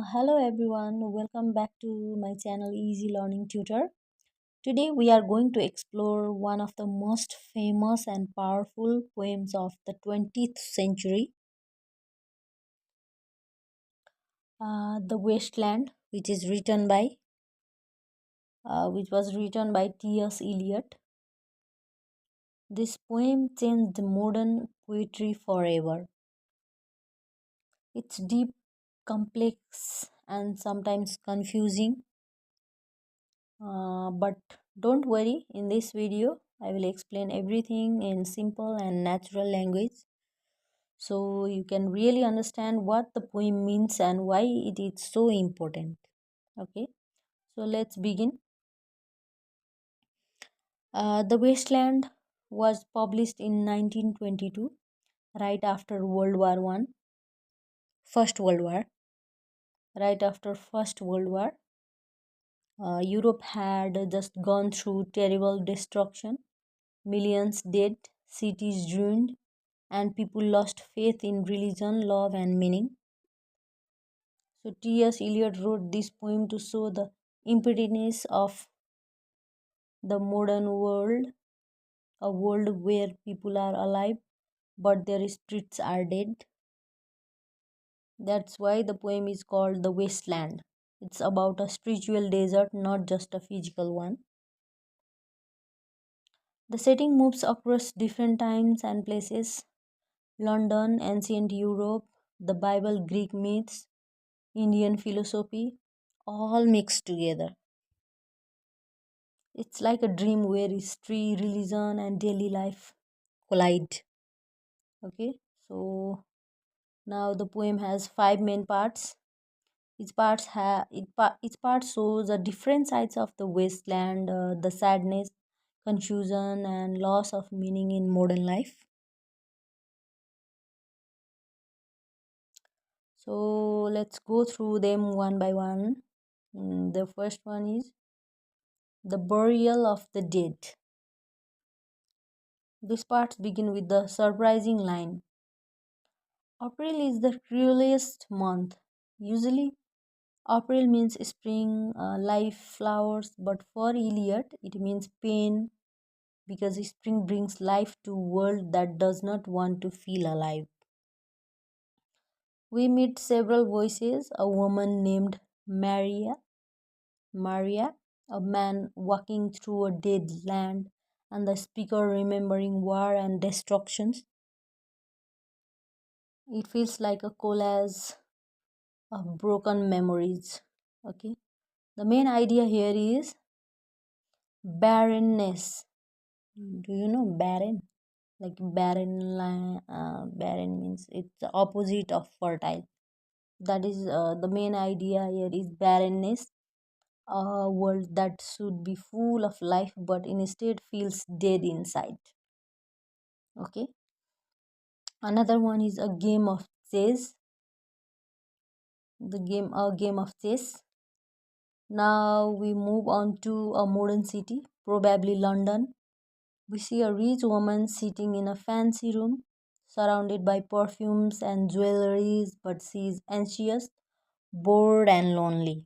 Hello everyone, welcome back to my channel Easy Learning Tutor. Today we are going to explore one of the most famous and powerful poems of the 20th century, The Wasteland, which was written by T.S. Eliot. This poem changed modern poetry forever. It's deep, complex, and sometimes confusing. But don't worry, in this video, I will explain everything in simple and natural language so you can really understand what the poem means and why it is so important. Okay, so let's begin. The Wasteland was published in 1922, right after First World War. Right after First World War, Europe had just gone through terrible destruction. Millions dead, cities ruined, and people lost faith in religion, love, and meaning. So T.S. Eliot wrote this poem to show the impotence of the modern world, a world where people are alive but their spirits are dead. That's why the poem is called The Wasteland. It's about a spiritual desert, not just a physical one. The setting moves across different times and places: London, ancient Europe, the Bible, Greek myths, Indian philosophy, all mixed together. It's like a dream where history, religion, and daily life collide. Okay, so now the poem has five main parts. Each part shows the different sides of the wasteland, the sadness, confusion, and loss of meaning in modern life. So let's go through them one by one. The first one is the burial of the dead. These parts begin with the surprising line: April is the cruelest month. Usually, April means spring, life, flowers, but for Eliot, it means pain because spring brings life to a world that does not want to feel alive. We meet several voices: a woman named Maria, a man walking through a dead land, and the speaker remembering war and destructions. It feels like a collage of broken memories. Okay, the main idea here is barrenness. Do you know barren? Like barren means it's the opposite of fertile. That is the main idea here is barrenness, a world that should be full of life but instead feels dead inside. Okay, another one is a game of chess. A game of chess. Now we move on to a modern city, probably London. We see a rich woman sitting in a fancy room, surrounded by perfumes and jewelries, but she is anxious, bored, and lonely.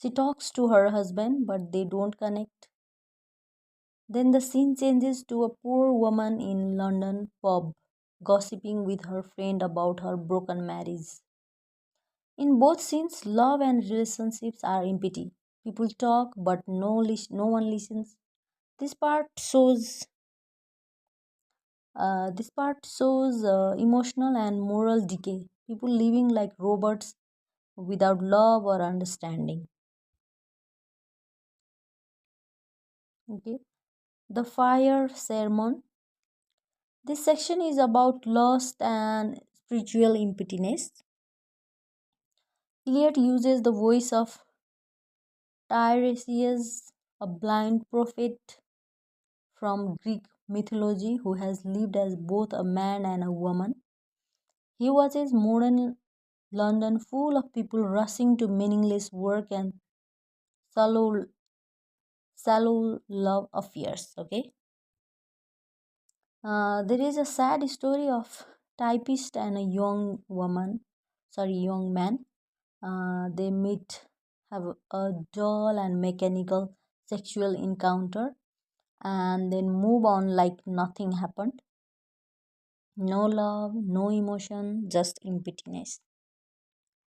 She talks to her husband, but they don't connect. Then the scene changes to a poor woman in London pub, gossiping with her friend about her broken marriage. In both scenes, love and relationships are empty. People talk, but no one listens. This part shows emotional and moral decay. People living like robots without love or understanding. Okay, the fire sermon. This section is about lust and spiritual emptiness. Eliot uses the voice of Tiresias, a blind prophet from Greek mythology who has lived as both a man and a woman. He watches modern London full of people rushing to meaningless work and shallow, shallow love affairs. Okay, there is a sad story of typist and a young man. They meet, have a dull and mechanical sexual encounter, and then move on like nothing happened. No love, no emotion, just emptiness.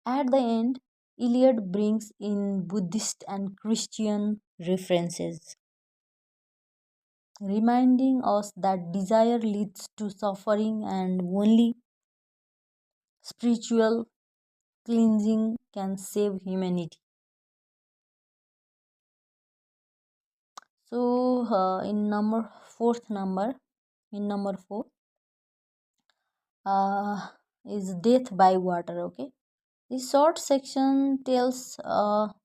At the end, Eliot brings in Buddhist and Christian references, reminding us that desire leads to suffering and only spiritual cleansing can save humanity. So, in number four, uh, is death by water. Okay, this short section tells of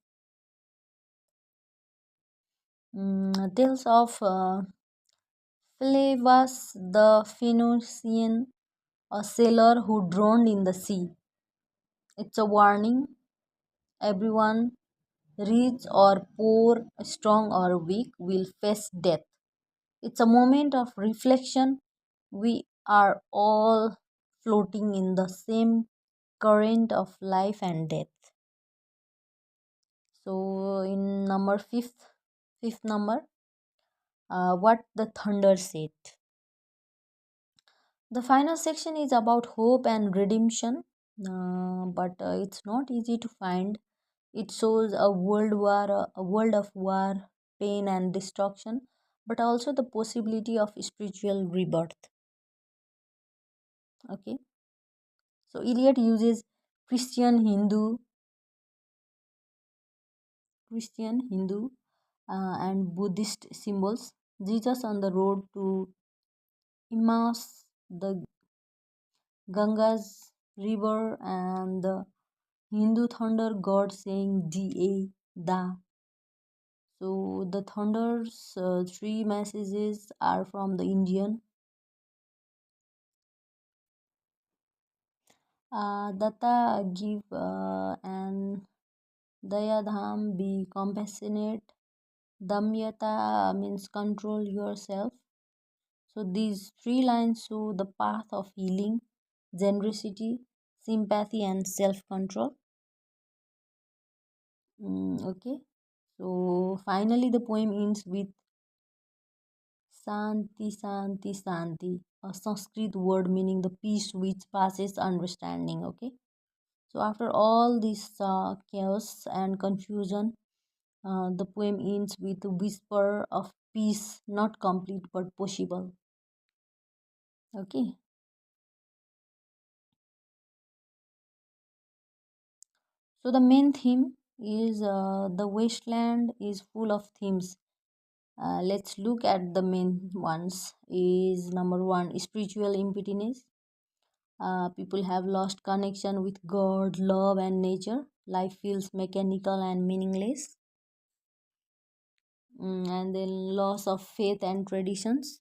Phlebas the Phoenician, a sailor who drowned in the sea. It's a warning. Everyone, rich or poor, strong or weak, will face death. It's a moment of reflection. We are all floating in the same current of life and death. So, in fifth number, what the thunder said. The final section is about hope and redemption, but it's not easy to find. It shows a world of war, pain, and destruction, but also the possibility of spiritual rebirth. Okay, so Eliot uses Christian, Hindu, Hindu, and Buddhist symbols. Jesus on the road to Emmaus, the Ganga's river, and the Hindu thunder god saying Da, Da. So the thunder's three messages are from the Indian. Datta, give, and Dayadham, be compassionate. Damyata means control yourself. So these three lines show the path of healing, generosity, sympathy, and self control. Okay. So finally, the poem ends with Santi, Santi, Santi, a Sanskrit word meaning the peace which passes understanding. Okay. So after all this chaos and confusion, the poem ends with a whisper of peace, not complete but possible. Okay. So the main theme is the wasteland is full of themes. Let's look at the main ones. Is number one, spiritual emptiness. People have lost connection with God, love, and nature. Life feels mechanical and meaningless. And then loss of faith and traditions.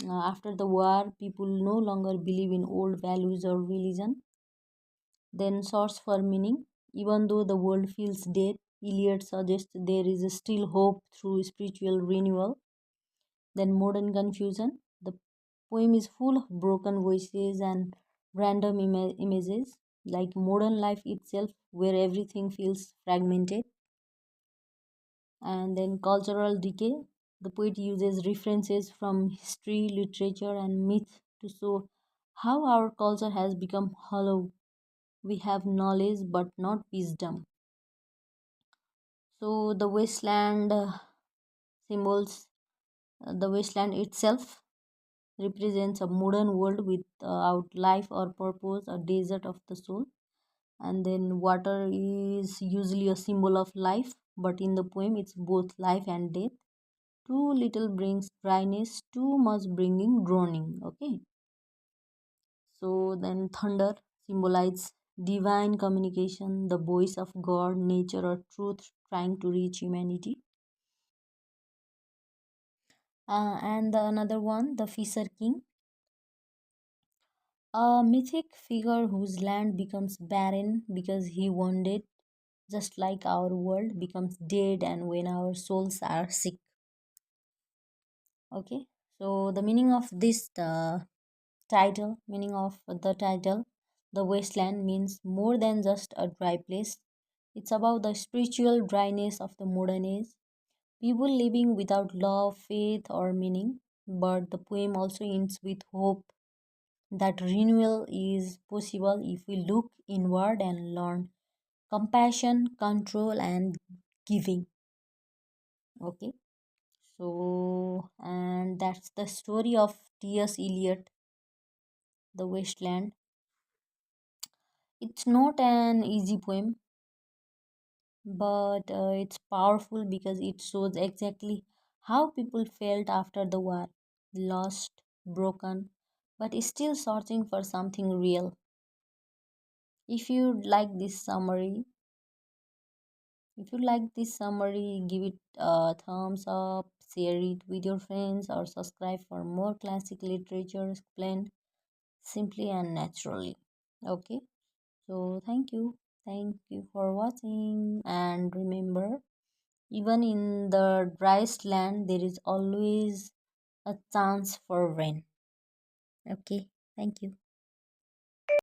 After the war, people no longer believe in old values or religion. Then source for meaning. Even though the world feels dead, Eliot suggests there is still hope through spiritual renewal. Then modern confusion. The poem is full of broken voices and random images, like modern life itself, where everything feels fragmented. And then cultural decay. The poet uses references from history, literature, and myth to show how our culture has become hollow. We have knowledge but not wisdom. So the wasteland symbols, the wasteland itself represents a modern world without life or purpose, a desert of the soul. And then water is usually a symbol of life, but in the poem it's both life and death. Too little brings dryness, too much bringing drowning. Okay. So then thunder symbolizes divine communication, the voice of God, nature, or truth trying to reach humanity. And the another one, the Fisher King, a mythic figure whose land becomes barren because he wandered, just like our world becomes dead and when our souls are sick. Okay, so the meaning of this meaning of the title, The wasteland means more than just a dry place. It's about the spiritual dryness of the modern age, people living without love, faith, or meaning. But the poem also ends with hope that renewal is possible if we look inward and learn compassion, control, and giving. Okay, so and that's the story of T.S. Eliot, The Wasteland. It's not an easy poem, but it's powerful because it shows exactly how people felt after the war, lost, broken, but still searching for something real. If you like this summary, if you like this summary, give it a thumbs up, share it with your friends, or subscribe for more classic literature explained simply and naturally. Okay, so thank you for watching, and remember, even in the driest land, there is always a chance for rain. Okay, thank you.